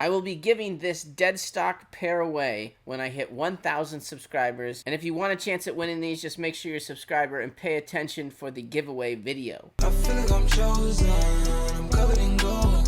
I will be giving this dead stock pair away when I hit 1,000 subscribers. And if you want a chance at winning these, just make sure you're a subscriber and pay attention for the giveaway video. I feel like I'm chosen, I'm covered in gold.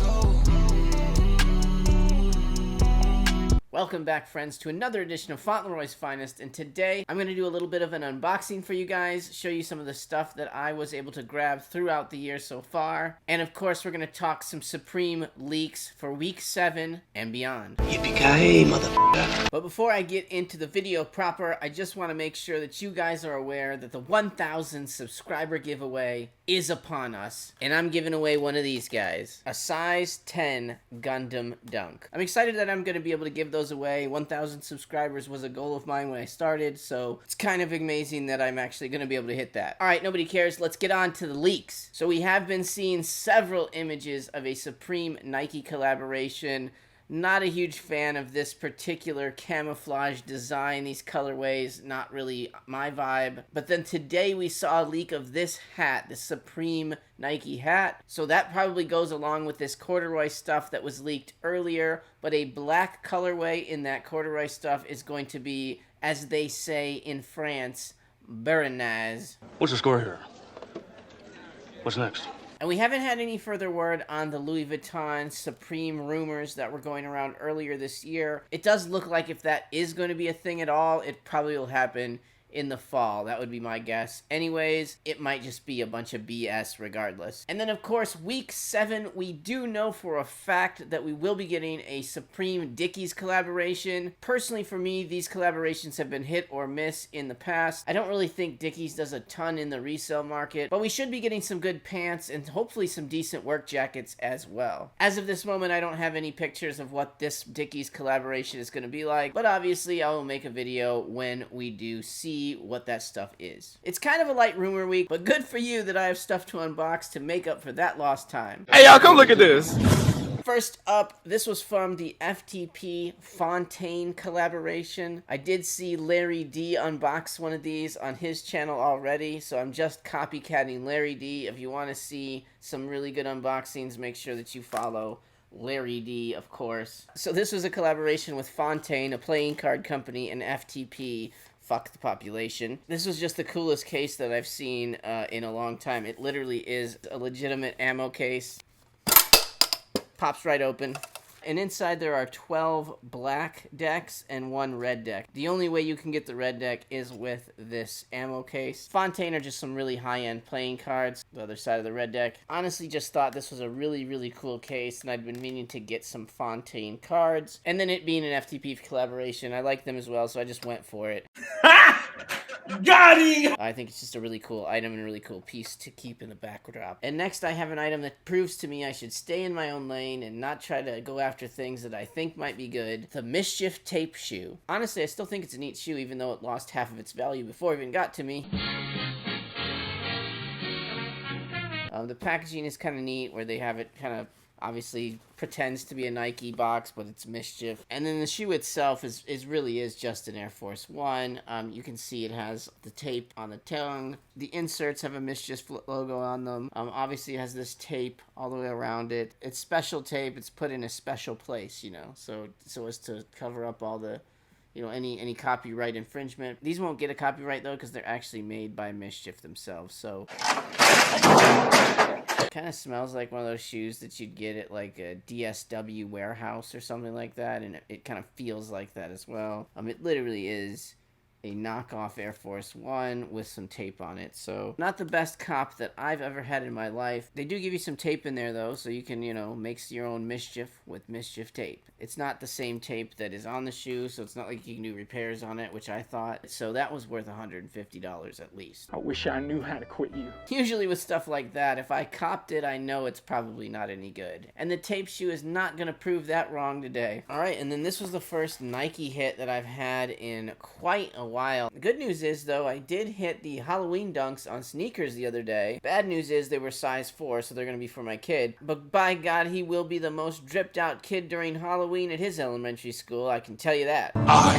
Welcome back, friends, to another edition of Fauntleroy's Finest, and today I'm going to do a little bit of an unboxing for you guys, show you some of the stuff that I was able to grab throughout the year so far, and of course we're going to talk some Supreme leaks for Week 7 and beyond. Yippee-ki-yay, motherfucker. But before I get into the video proper, I just want to make sure that you guys are aware that the 1,000 subscriber giveaway is upon us, and I'm giving away one of these guys, a size 10 Gundam Dunk. I'm excited that I'm going to be able to give those away. 1,000 subscribers was a goal of mine when I started, so it's kind of amazing that I'm actually going to be able to hit that. Alright, nobody cares. Let's get on to the leaks. So we have been seeing several images of a Supreme Nike collaboration. Not a huge fan of this particular camouflage design, these colorways, not really my vibe. But then today we saw a leak of this hat, the Supreme Nike hat. So that probably goes along with this corduroy stuff that was leaked earlier. But a black colorway in that corduroy stuff is going to be, as they say in France, Baronaz. What's the score here? What's next? And we haven't had any further word on the Louis Vuitton Supreme rumors that were going around earlier this year. It does look like if that is going to be a thing at all, it probably will happen in the fall. That would be my guess. Anyways, it might just be a bunch of BS regardless. And then, of course, Week 7, we do know for a fact that we will be getting a Supreme Dickies collaboration. Personally, for me, these collaborations have been hit or miss in the past. I don't really think Dickies does a ton in the resale market, but we should be getting some good pants and hopefully some decent work jackets as well. As of this moment, I don't have any pictures of what this Dickies collaboration is going to be like, but obviously I will make a video when we do see what that stuff is. It's kind of a light rumor week, but good for you that I have stuff to unbox to make up for that lost time. Hey, y'all, come look at this. First up, this was from the FTP Fontaine collaboration. I did see Larry D unbox one of these on his channel already, so I'm just copycatting Larry D. If you want to see some really good unboxings, make sure that you follow Larry D, of course. So this was a collaboration with Fontaine, a playing card company, and FTP. Fuck the population. This was just the coolest case that I've seen in a long time. It literally is a legitimate ammo case. Pops right open. And inside there are 12 black decks and 1 red deck. The only way you can get the red deck is with this ammo case. Fontaine are just some really high-end playing cards. The other side of the red deck. Honestly, just thought this was a really, really cool case, and I'd been meaning to get some Fontaine cards. And then it being an FTP collaboration, I like them as well, so I just went for it. Got him! I think it's just a really cool item and a really cool piece to keep in the backdrop. And next I have an item that proves to me I should stay in my own lane and not try to go after things that I think might be good. The Mischief tape shoe. Honestly, I still think it's a neat shoe even though it lost half of its value before it even got to me. The packaging is kind of neat where they have it kind of obviously pretends to be a Nike box, but it's Mischief. And then the shoe itself really is just an Air Force One. You can see it has the tape on the tongue. The inserts have a Mischief logo on them. Obviously it has this tape all the way around it. It's special tape. It's put in a special place, you know, so as to cover up all the, you know, any copyright infringement. These won't get a copyright though because they're actually made by Mischief themselves. So it kind of smells like one of those shoes that you'd get at like a DSW warehouse or something like that, and it kind of feels like that as well. It literally is a knockoff Air Force One with some tape on it. So not the best cop that I've ever had in my life. They do give you some tape in there though, so you can, you know, make your own Mischief with Mischief tape. It's not the same tape that is on the shoe, so it's not like you can do repairs on it, which I thought. So that was worth $150 at least. I wish I knew how to quit you. Usually with stuff like that, if I copped it, I know it's probably not any good. And the tape shoe is not going to prove that wrong today. Alright, and then this was the first Nike hit that I've had in quite a while. The good news is, though, I did hit the Halloween dunks on sneakers the other day. Bad news is they were size 4, so they're going to be for my kid. But by God, he will be the most dripped out kid during Halloween at his elementary school, I can tell you that. I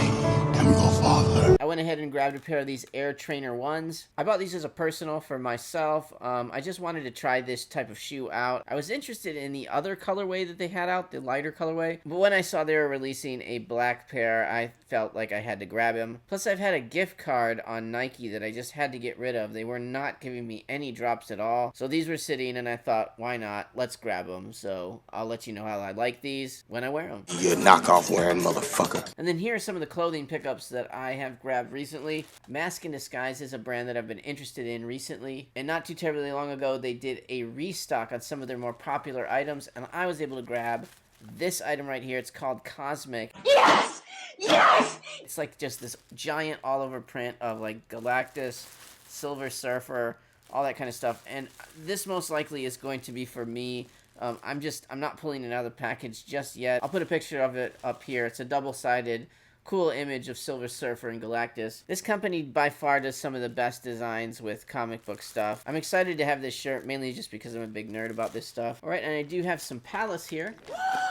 am your father. father. I went ahead and grabbed a pair of these Air Trainer 1s. I bought these as a personal for myself. I just wanted to try this type of shoe out. I was interested in the other colorway that they had out, the lighter colorway. But when I saw they were releasing a black pair, I felt like I had to grab them. Plus, I've had a gift card on Nike that I just had to get rid of. They were not giving me any drops at all. So these were sitting, and I thought, why not? Let's grab them. So I'll let you know how I like these when I wear them. You knockoff wearing motherfucker. And then here are some of the clothing pickups that I have grabbed recently. Mask in Disguise is a brand that I've been interested in recently. And not too terribly long ago, they did a restock on some of their more popular items. And I was able to grab this item right here. It's called Cosmic. Yes! Yes! It's like just this giant all over print of like Galactus, Silver Surfer, all that kind of stuff. And this most likely is going to be for me. I'm not pulling it out of the package just yet. I'll put a picture of it up here. It's a double-sided cool image of Silver Surfer and Galactus. This company by far does some of the best designs with comic book stuff. I'm excited to have this shirt, mainly just because I'm a big nerd about this stuff. Alright, and I do have some Palace here.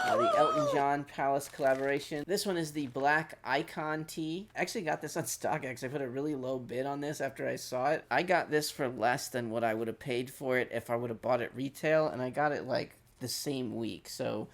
The Elton John Palace collaboration. This one is the Black Icon tee. I actually got this on StockX. I put a really low bid on this after I saw it. I got this for less than what I would have paid for it if I would have bought it retail, and I got it like the same week, so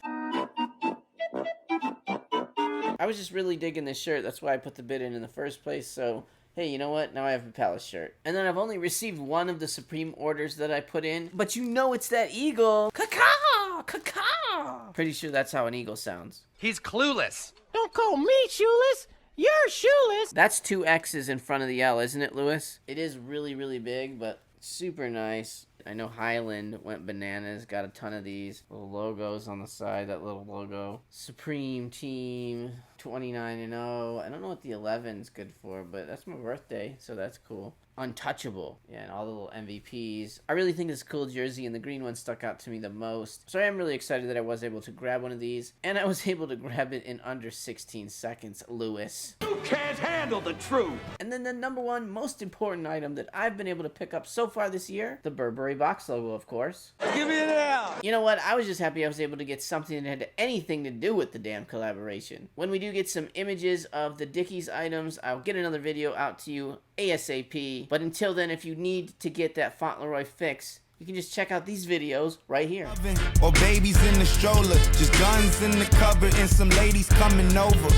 I was just really digging this shirt. That's why I put the bid in the first place. So hey, you know what? Now I have a Palace shirt. And then I've only received one of the Supreme orders that I put in, but you know it's that eagle. Caw-caw! Caw-caw! Pretty sure that's how an eagle sounds. He's clueless. Don't call me shoeless. You're shoeless. That's 2 X's in front of the L, isn't it, Lewis? It is really, really big, but super nice. I know Highland went bananas, got a ton of these. Little logos on the side, that little logo. Supreme Team, 29-0. I don't know what the 11's good for, but that's my birthday, so that's cool. Untouchable. Yeah, and all the little MVPs. I really think this cool jersey, and the green one stuck out to me the most. So I am really excited that I was able to grab one of these, and I was able to grab it in under 16 seconds, Lewis. You can't handle the truth. And then the number one most important item that I've been able to pick up so far this year, the Burberry box logo, of course. Give me an L. You know what? I was just happy I was able to get something that had anything to do with the damn collaboration. When we do get some images of the Dickies items, I'll get another video out to you ASAP. But until then, if you need to get that Fauntleroy fix, you can just check out these videos right here. Or babies in the stroller, just guns in the cupboard and some ladies coming over.